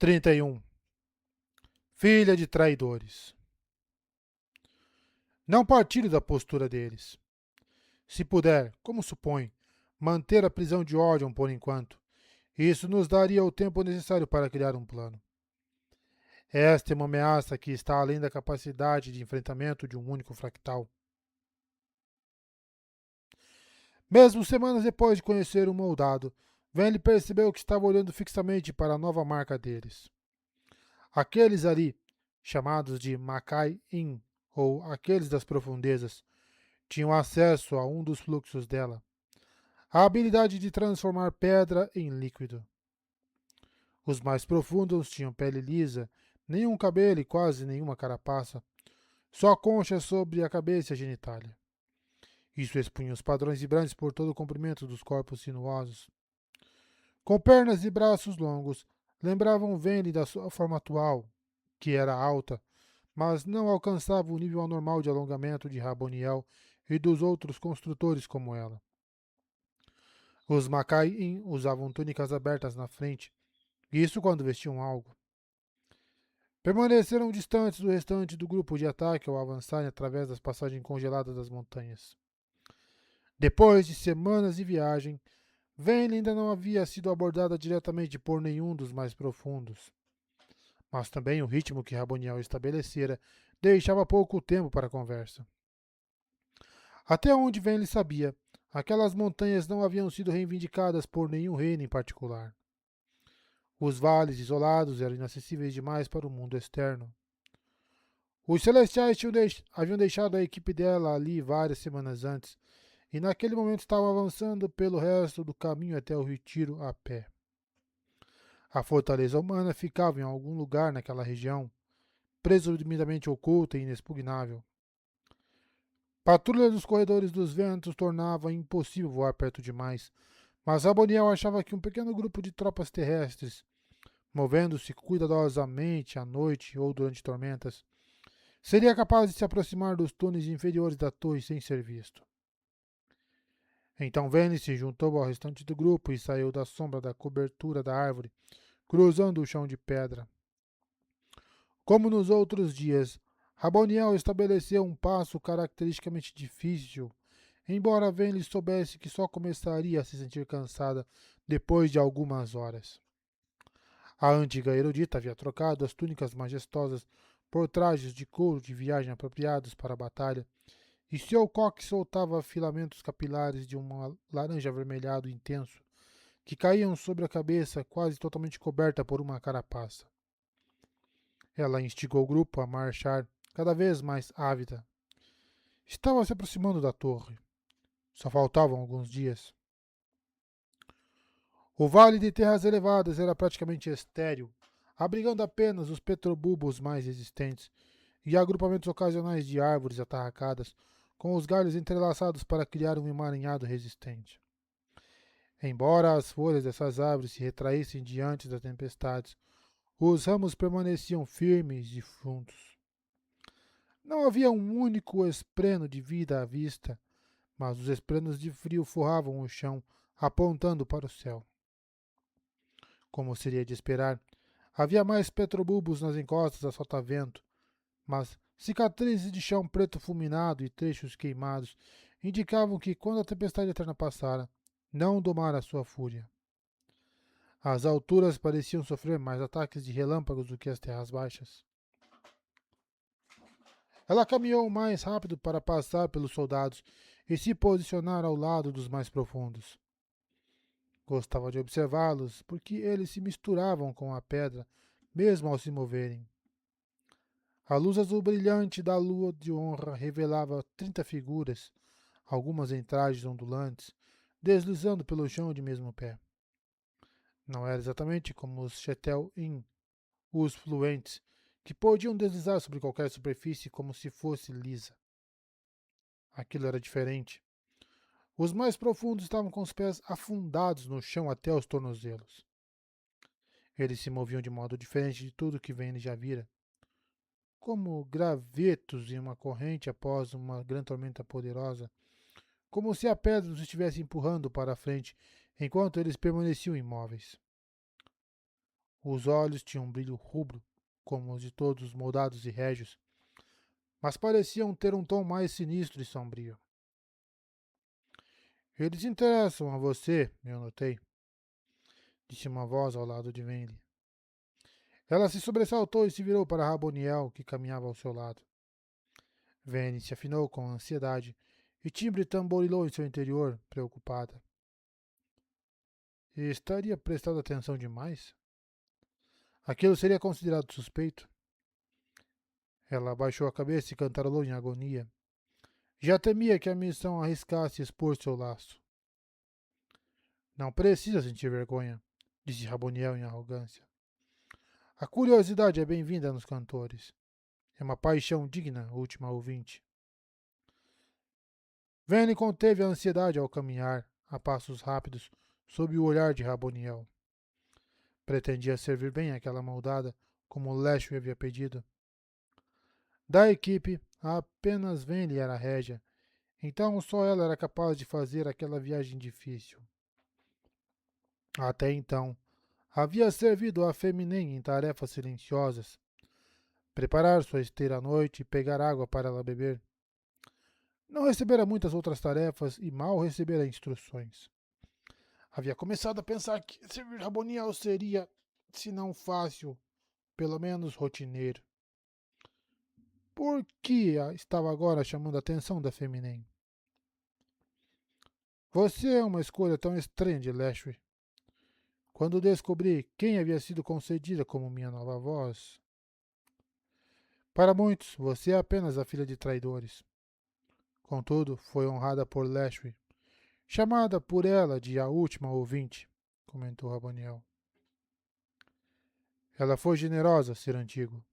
31. Filha de traidores. Não partilho da postura deles. Se puder, como supõe, manter a prisão de Orion por enquanto, isso nos daria o tempo necessário para criar um plano. Esta é uma ameaça que está além da capacidade de enfrentamento de um único fractal. Mesmo semanas depois de conhecer o moldado, Venli percebeu que estava olhando fixamente para a nova marca deles. Aqueles ali, chamados de Makai-In, ou aqueles das profundezas, tinham acesso a um dos fluxos dela, a habilidade de transformar pedra em líquido. Os mais profundos tinham pele lisa, nenhum cabelo e quase nenhuma carapaça, só conchas sobre a cabeça e a genitália. Isso expunha os padrões vibrantes por todo o comprimento dos corpos sinuosos. Com pernas e braços longos, lembravam Vene da sua forma atual, que era alta, mas não alcançava o nível anormal de alongamento de Raboniel e dos outros construtores como ela. Os Makai-In usavam túnicas abertas na frente, isso quando vestiam algo. Permaneceram distantes do restante do grupo de ataque ao avançarem através das passagens congeladas das montanhas. Depois de semanas de viagem, Vayne ainda não havia sido abordada diretamente por nenhum dos mais profundos. Mas também o ritmo que Raboniel estabelecera deixava pouco tempo para a conversa. Até onde Vayne sabia, aquelas montanhas não haviam sido reivindicadas por nenhum reino em particular. Os vales isolados eram inacessíveis demais para o mundo externo. Os Celestiais haviam deixado a equipe dela ali várias semanas antes, e naquele momento estavam avançando pelo resto do caminho até o retiro a pé. A fortaleza humana ficava em algum lugar naquela região, presumidamente oculta e inexpugnável. Patrulha dos corredores dos ventos tornava impossível voar perto demais, mas Raboniel achava que um pequeno grupo de tropas terrestres, movendo-se cuidadosamente à noite ou durante tormentas, seria capaz de se aproximar dos túneis inferiores da torre sem ser visto. Então Vene se juntou ao restante do grupo e saiu da sombra da cobertura da árvore, cruzando o chão de pedra. Como nos outros dias, Raboniel estabeleceu um passo caracteristicamente difícil, embora Vene soubesse que só começaria a se sentir cansada depois de algumas horas. A antiga erudita havia trocado as túnicas majestosas por trajes de couro de viagem apropriados para a batalha, e seu coque soltava filamentos capilares de um laranja avermelhado intenso, que caíam sobre a cabeça quase totalmente coberta por uma carapaça. Ela instigou o grupo a marchar, cada vez mais ávida. Estava se aproximando da torre. Só faltavam alguns dias. O vale de terras elevadas era praticamente estéril, abrigando apenas os petrobulbos mais resistentes e agrupamentos ocasionais de árvores atarracadas, com os galhos entrelaçados para criar um emaranhado resistente. Embora as folhas dessas árvores se retraíssem diante das tempestades, os ramos permaneciam firmes e juntos. Não havia um único espreno de vida à vista, mas os esprenos de frio forravam o chão, apontando para o céu. Como seria de esperar, havia mais petrobulbos nas encostas a solta-vento, mas cicatrizes de chão preto fulminado e trechos queimados indicavam que, quando a tempestade eterna passara, não domara sua fúria. As alturas pareciam sofrer mais ataques de relâmpagos do que as terras baixas. Ela caminhou mais rápido para passar pelos soldados e se posicionar ao lado dos mais profundos. Gostava de observá-los, porque eles se misturavam com a pedra, mesmo ao se moverem. A luz azul brilhante da lua de honra revelava 30 figuras, algumas em trajes ondulantes, deslizando pelo chão de mesmo pé. Não era exatamente como os Chetel-In, os fluentes, que podiam deslizar sobre qualquer superfície como se fosse lisa. Aquilo era diferente. Os mais profundos estavam com os pés afundados no chão até os tornozelos. Eles se moviam de modo diferente de tudo que Vayne já vira, como gravetos em uma corrente após uma grande tormenta poderosa, como se a pedra os estivesse empurrando para a frente, enquanto eles permaneciam imóveis. Os olhos tinham um brilho rubro, como os de todos os moldados e régios, mas pareciam ter um tom mais sinistro e sombrio. Eles interessam a você, eu notei, disse uma voz ao lado de Venli. Ela se sobressaltou e se virou para Raboniel, que caminhava ao seu lado. Venli se afinou com ansiedade e timbre tamborilou em seu interior, preocupada. E estaria prestando atenção demais? Aquilo seria considerado suspeito? Ela abaixou a cabeça e cantarolou em agonia. Já temia que a missão arriscasse expor seu laço. Não precisa sentir vergonha, disse Raboniel em arrogância. A curiosidade é bem-vinda nos cantores. É uma paixão digna, última ouvinte. Vene conteve a ansiedade ao caminhar, a passos rápidos, sob o olhar de Raboniel. Pretendia servir bem aquela moldada, como Leshwe havia pedido. Da equipe, apenas Vene era régia, então só ela era capaz de fazer aquela viagem difícil. Até então, havia servido a Feminem em tarefas silenciosas. Preparar sua esteira à noite e pegar água para ela beber. Não recebera muitas outras tarefas e mal recebera instruções. Havia começado a pensar que servir Raboniel seria, se não fácil, pelo menos rotineiro. Por que estava agora chamando a atenção da Feminem? Você é uma escolha tão estranha de Lashwe. Quando descobri quem havia sido concedida como minha nova voz. Para muitos, você é apenas a filha de traidores. Contudo, foi honrada por Lashwe, chamada por ela de a última ouvinte, comentou Raboniel. Ela foi generosa, ser antigo.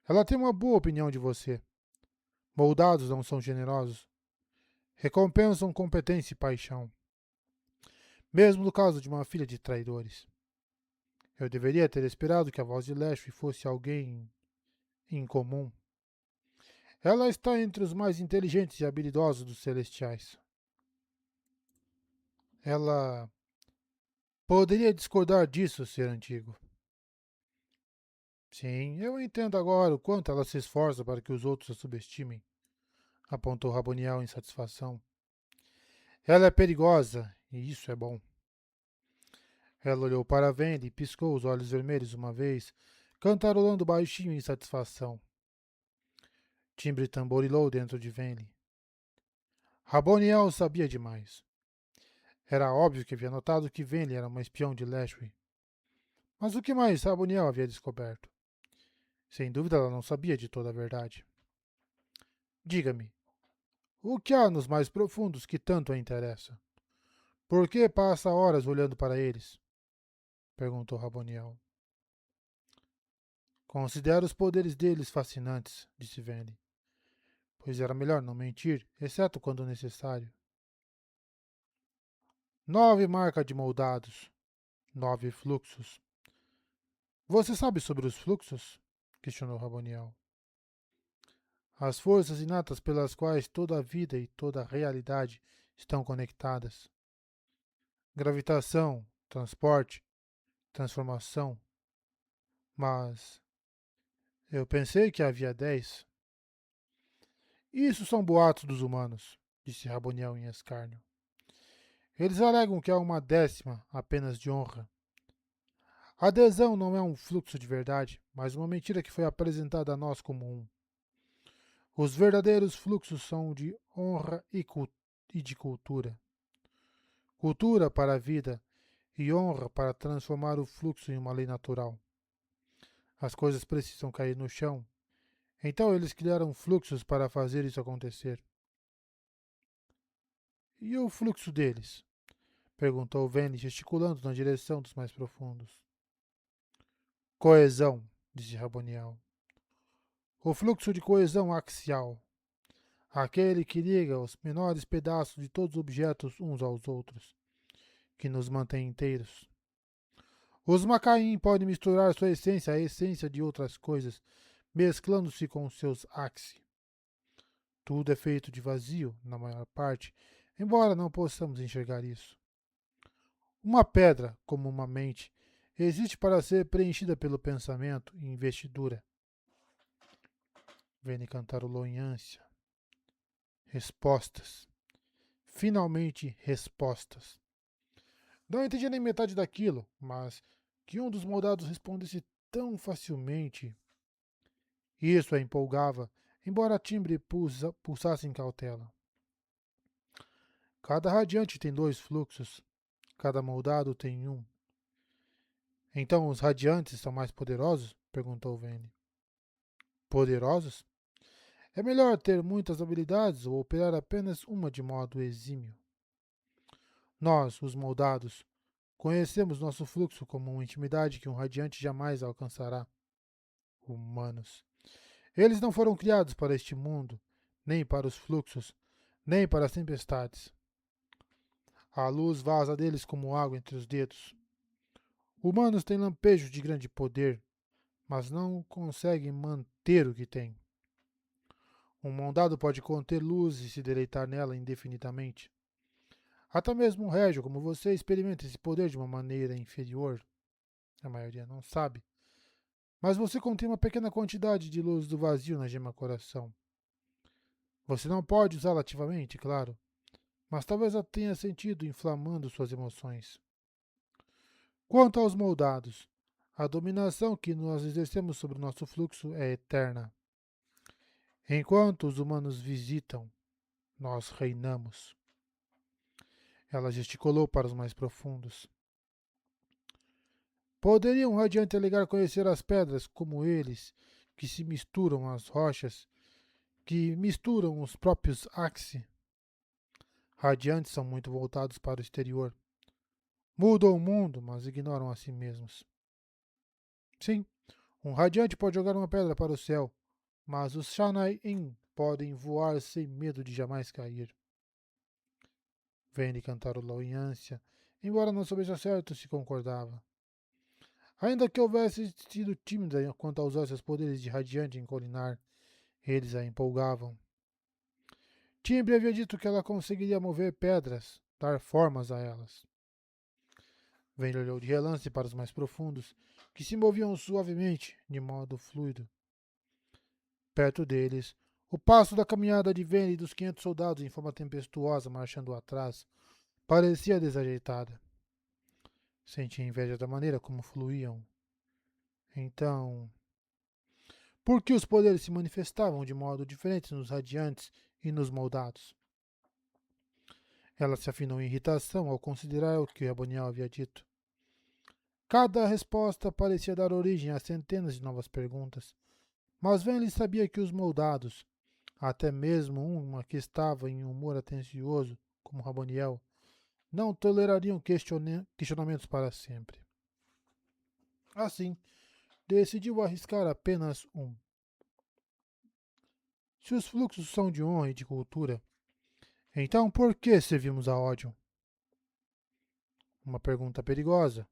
Ela tem uma boa opinião de você. Moldados não são generosos. Recompensam competência e paixão. Mesmo no caso de uma filha de traidores. Eu deveria ter esperado que a voz de Lashwe fosse alguém incomum. Ela está entre os mais inteligentes e habilidosos dos celestiais. Ela poderia discordar disso, ser antigo. Sim, eu entendo agora o quanto ela se esforça para que os outros a subestimem, apontou Raboniel em satisfação. Ela é perigosa, e isso é bom. Ela olhou para Vende e piscou os olhos vermelhos uma vez, cantarolando baixinho em satisfação. Timbre tamborilou dentro de Vende. Raboniel sabia demais. Era óbvio que havia notado que Vende era uma espião de Lashwe. Mas o que mais Raboniel havia descoberto? Sem dúvida ela não sabia de toda a verdade. Diga-me, o que há nos mais profundos que tanto a interessa? Por que passa horas olhando para eles? Perguntou Raboniel. Considero os poderes deles fascinantes, disse Vende. Pois era melhor não mentir, exceto quando necessário. 9 marcas de moldados. 9 fluxos. Você sabe sobre os fluxos? Questionou Raboniel. As forças inatas pelas quais toda a vida e toda a realidade estão conectadas. Gravitação, transporte, transformação. Mas eu pensei que havia 10. Isso são boatos dos humanos, disse Raboniel em escárnio. Eles alegam que há uma 10ª apenas de honra. A adesão não é um fluxo de verdade, mas uma mentira que foi apresentada a nós como um. Os verdadeiros fluxos são de honra e de cultura. Cultura para a vida e honra para transformar o fluxo em uma lei natural. As coisas precisam cair no chão. Então eles criaram fluxos para fazer isso acontecer. E o fluxo deles? Perguntou Vene, gesticulando na direção dos mais profundos. Coesão, disse Raboniel. O fluxo de coesão axial. Aquele que liga os menores pedaços de todos os objetos uns aos outros, que nos mantém inteiros. Os Macaim podem misturar sua essência à essência de outras coisas, mesclando-se com seus axi. Tudo é feito de vazio, na maior parte, embora não possamos enxergar isso. Uma pedra, como uma mente, existe para ser preenchida pelo pensamento e investidura. Vene cantarolou em ânsia. Respostas. Finalmente, respostas. Não entendi nem metade daquilo, mas que um dos moldados respondesse tão facilmente. Isso a empolgava, embora a timbre pulsasse em cautela. Cada radiante tem 2 fluxos, cada moldado tem um. Então os radiantes são mais poderosos? Perguntou Vane. Poderosos? É melhor ter muitas habilidades ou operar apenas uma de modo exímio. Nós, os moldados, conhecemos nosso fluxo como uma intimidade que um radiante jamais alcançará. Humanos. Eles não foram criados para este mundo, nem para os fluxos, nem para as tempestades. A luz vaza deles como água entre os dedos. Humanos têm lampejos de grande poder, mas não conseguem manter o que têm. Um moldado pode conter luz e se deleitar nela indefinidamente. Até mesmo um régio como você experimenta esse poder de uma maneira inferior. A maioria não sabe. Mas você contém uma pequena quantidade de luz do vazio na gema coração. Você não pode usá-la ativamente, claro, mas talvez a tenha sentido inflamando suas emoções. Quanto aos moldados, a dominação que nós exercemos sobre o nosso fluxo é eterna. Enquanto os humanos visitam, nós reinamos. Ela gesticulou para os mais profundos. Poderia um radiante alegar conhecer as pedras como eles, que se misturam às rochas, que misturam os próprios Axi? Radiantes são muito voltados para o exterior. Mudam o mundo, mas ignoram a si mesmos. Sim, um radiante pode jogar uma pedra para o céu, mas os Shanain podem voar sem medo de jamais cair. Vende cantarolou em ânsia, embora não soubesse certo se concordava. Ainda que houvesse sido tímida quanto a usar seus poderes de radiante em colinar, eles a empolgavam. Timbre havia dito que ela conseguiria mover pedras, dar formas a elas. Vende olhou de relance para os mais profundos, que se moviam suavemente, de modo fluido. Perto deles, o passo da caminhada de Vene e dos 500 soldados em forma tempestuosa marchando atrás parecia desajeitada. Sentia inveja da maneira como fluíam. Então, por que os poderes se manifestavam de modo diferente nos radiantes e nos moldados? Ela se afinou em irritação ao considerar o que Raboniel havia dito. Cada resposta parecia dar origem a centenas de novas perguntas, mas Venli sabia que os moldados, até mesmo uma que estava em humor atencioso, como Raboniel, não tolerariam questionamentos para sempre. Assim, decidiu arriscar apenas um. Se os fluxos são de honra e de cultura, então por que servimos a ódio? Uma pergunta perigosa,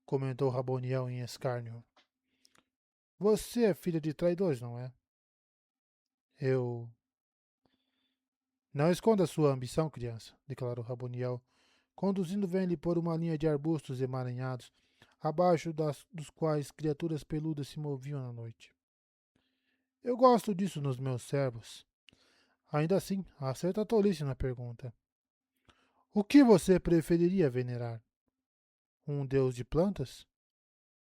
comentou Raboniel em escárnio. Você é filha de traidores, não é? Eu. Não esconda sua ambição, criança, declarou Raboniel, conduzindo Venli por uma linha de arbustos emaranhados, abaixo dos quais criaturas peludas se moviam na noite. Eu gosto disso nos meus servos. Ainda assim, há certa tolice na pergunta. O que você preferiria venerar? Um deus de plantas?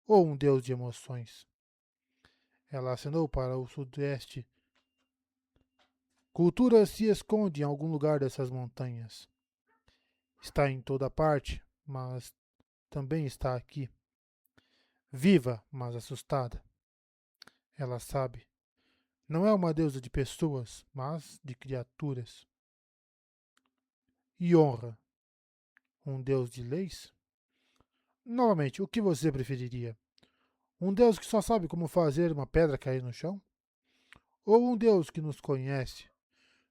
Ou um deus de emoções? Ela acenou para o sudeste. Cultura se esconde em algum lugar dessas montanhas. Está em toda parte, mas também está aqui. Viva, mas assustada. Ela sabe. Não é uma deusa de pessoas, mas de criaturas. E honra. Um deus de leis? Novamente, o que você preferiria? Um deus que só sabe como fazer uma pedra cair no chão? Ou um deus que nos conhece,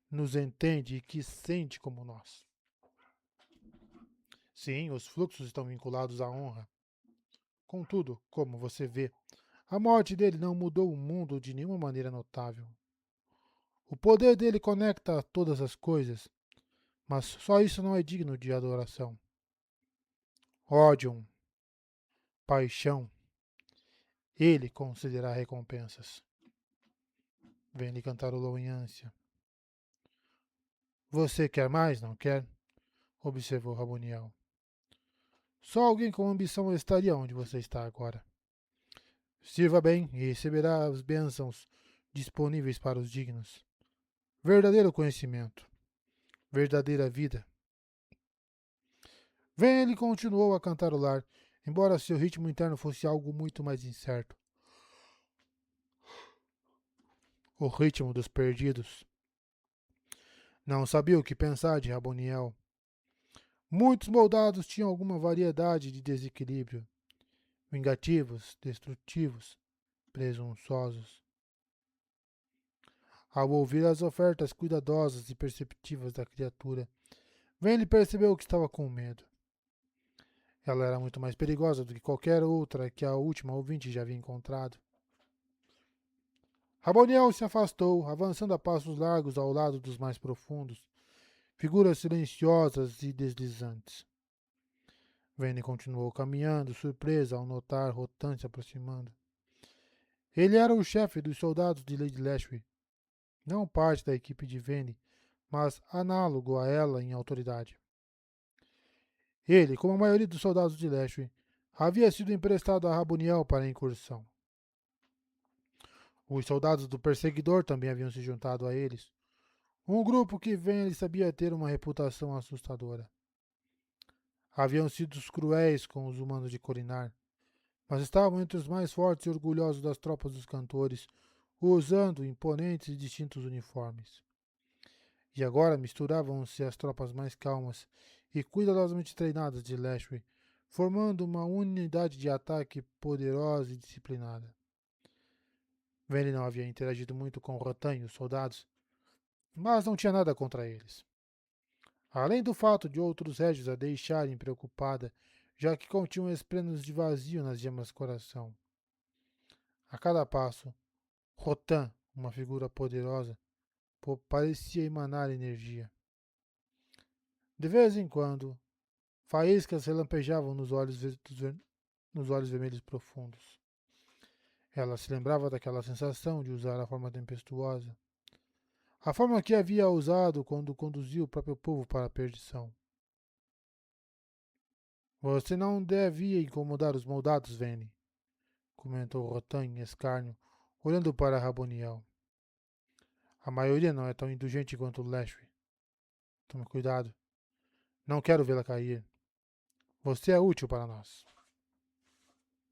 nos entende e que sente como nós? Sim, os fluxos estão vinculados à honra. Contudo, como você vê, a morte dele não mudou o mundo de nenhuma maneira notável. O poder dele conecta todas as coisas, mas só isso não é digno de adoração. Ódium. paixão, ele concederá recompensas. Vem-lhe cantarolou em ânsia. Você quer mais, não quer? Observou Raboniel. Só alguém com ambição estaria onde você está agora. Sirva bem e receberá as bênçãos disponíveis para os dignos. Verdadeiro conhecimento, verdadeira vida. Vem, ele continuou a cantarolar, embora seu ritmo interno fosse algo muito mais incerto. O ritmo dos perdidos. Não sabia o que pensar de Raboniel. Muitos moldados tinham alguma variedade de desequilíbrio. Vingativos, destrutivos, presunçosos. Ao ouvir as ofertas cuidadosas e perceptivas da criatura, Vane percebeu que estava com medo. Ela era muito mais perigosa do que qualquer outra que a última ouvinte já havia encontrado. Raboniel se afastou, avançando a passos largos ao lado dos mais profundos, figuras silenciosas e deslizantes. Vane continuou caminhando, surpresa ao notar Rotan se aproximando. Ele era o chefe dos soldados de Lady Lashway, não parte da equipe de Vane, mas análogo a ela em autoridade. Ele, como a maioria dos soldados de Lashway, havia sido emprestado a Raboniel para a incursão. Os soldados do perseguidor também haviam se juntado a eles, um grupo que Vane sabia ter uma reputação assustadora. Haviam sido cruéis com os humanos de Corinar, mas estavam entre os mais fortes e orgulhosos das tropas dos cantores, usando imponentes e distintos uniformes. E agora misturavam-se as tropas mais calmas e cuidadosamente treinadas de Lashway, formando uma unidade de ataque poderosa e disciplinada. Vane não havia interagido muito com Rotan e os soldados, mas não tinha nada contra eles. Além do fato de outros régios a deixarem preocupada, já que continham esplenos de vazio nas gemas do coração. A cada passo, Rotan, uma figura poderosa, parecia emanar energia. De vez em quando, faíscas relampejavam nos olhos vermelhos profundos. Ela se lembrava daquela sensação de usar a forma tempestuosa, a forma que havia usado quando conduziu o próprio povo para a perdição. Você não devia incomodar os moldados, Vane, comentou Rotan em escárnio, olhando para Raboniel. A maioria não é tão indulgente quanto Lashway. Tome cuidado. Não quero vê-la cair. Você é útil para nós.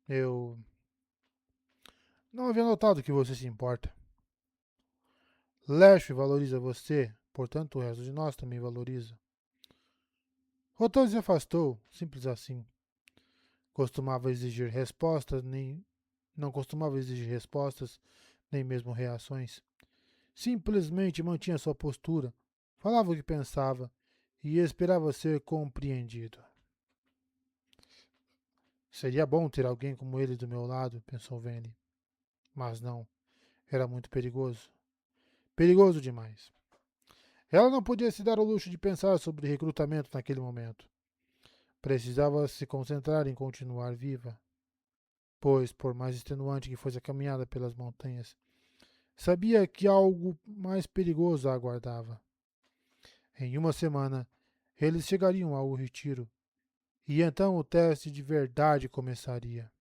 Eu não havia notado que você se importa. Lashway valoriza você, portanto o resto de nós também valoriza. Rotan se afastou, simples assim. Costumava exigir respostas, nem não costumava exigir respostas, nem mesmo reações. Simplesmente mantinha sua postura, falava o que pensava e esperava ser compreendido. Seria bom ter alguém como ele do meu lado, pensou Vane. Mas não, era muito perigoso. Perigoso demais. Ela não podia se dar o luxo de pensar sobre recrutamento naquele momento. Precisava se concentrar em continuar viva. Pois, por mais extenuante que fosse a caminhada pelas montanhas, sabia que algo mais perigoso a aguardava. Em uma semana, eles chegariam ao retiro, e então o teste de verdade começaria.